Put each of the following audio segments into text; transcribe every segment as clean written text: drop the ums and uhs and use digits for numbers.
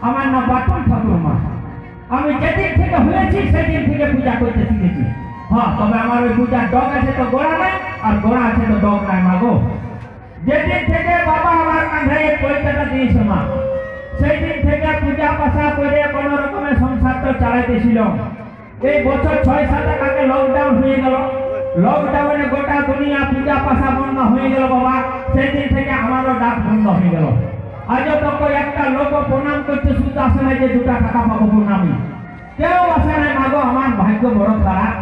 আমার নাম বাটুল ঠাকুর মা। আমি যেদিন থেকে হয়েছি সেদিন থেকে পূজা করতে শিখেছি। হ্যাঁ, তবে আমার ওই পূজার ডগ আছে তো গোড়া নাই, আর গোড়া আছে তো ডগ নাই মা গো। যেদিন থেকে বাবা আমার কাঁধে এই পয়সাটা দিয়েছে মা, সেই দিন থেকে পূজা পাশা করে কোনো রকমের সংসার তো চালাইতেছিল। এই বছর 6-7 আগে লকডাউন হয়ে গেল। লকডাউনে গোটা দুনিয়া পূজা পাশা বন্ধ হয়ে গেল বাবা। সেই দিন থেকে আমারও ডাক বন্ধ হয়ে গেল। আজও তো একটা লোক প্রণাম করতে শুধু আসে নাই যে 2 টাকা পাবো প্রণামী, কেউ আসে নাই মাগো। আমার ভাগ্য বড় খারাপ।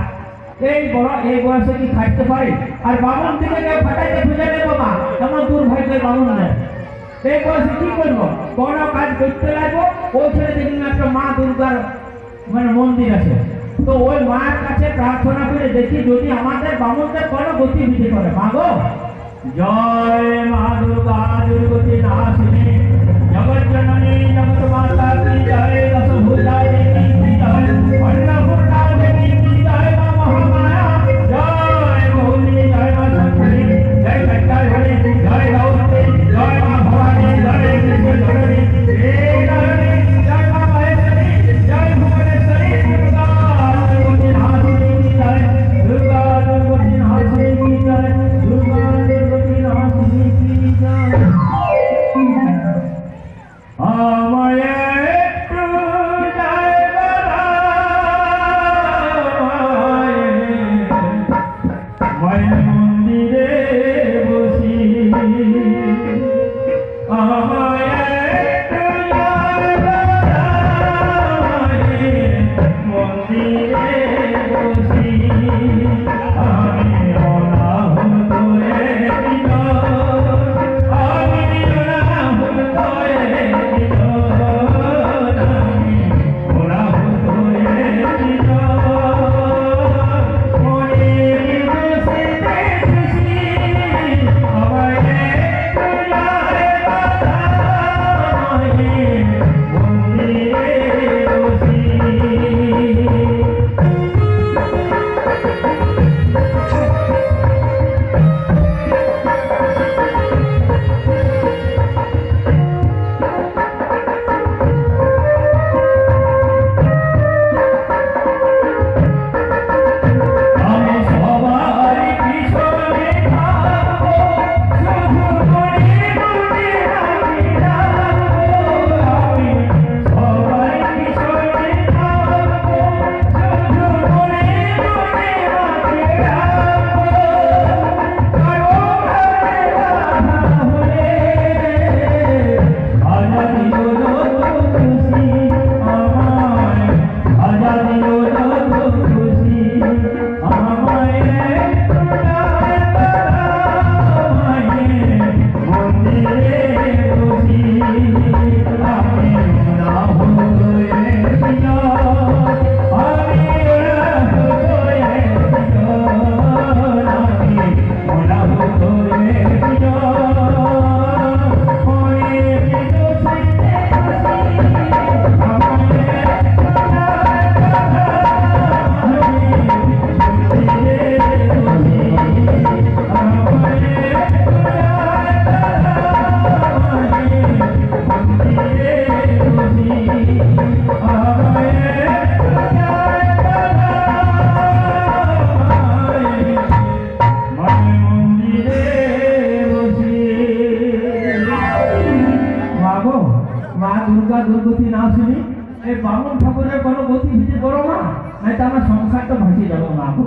এই বয়সে কি খাইতে পারে? আর বামন থেকে কেউ ফাটাইতে খুঁজে নেই বাবা, এমন দুর্ভাগ্য বামন নেই। এই বয়সে কি করবো? কোন কাজ করতে লাগবো। ওই ছেলে দেখুন একটা মা দুর্গার মন্দির আছে, তো ওই মায়ের কাছে প্রার্থনা করে দেখি যদি আমাদের বামনদের কোনো গতিবিধি করে। মাগো জয় মা দুর্গা দুর্গতি নাশিনী জগৎ জননী জগৎ মাতা কি জয়, দশভুজা দেবী কি জয়, অন্নপূর্ণা দেবী কি জয়, মা মহামায়া জয়, গৌরী জয়, মা শঙ্করী জয়, কৃষ্ণাহরি জয়, গৌরী জয়, মা ভবানী জয়, কৃষ্ণ জননী জয়, মা মহেশ্বরী জয়, ভুবনেশ্বরী দুর্গা দুর্গতি নাশিনী কি জয়, দুর্গা দুর্গতি নাশিনী কি জয়, দুর্গা দুর্গতি নাশিনী কি জয়। আমায় একটু মায়ের মন্দিরে বসি, আমায় একটু মন্দিরে বসি, আমি অনাহুত হয়ে দিল, আমি অনাহুত হয়ে দিল, আমি অনাহুত হয়ে দিল। মা দুর্গা দুর্গতি নাশিনী, এই বামন ঠাকুরের কোনো গতিবিধি করো না, নাই তো আমার সংসারটা ভাসিয়ে যাবো মা গো।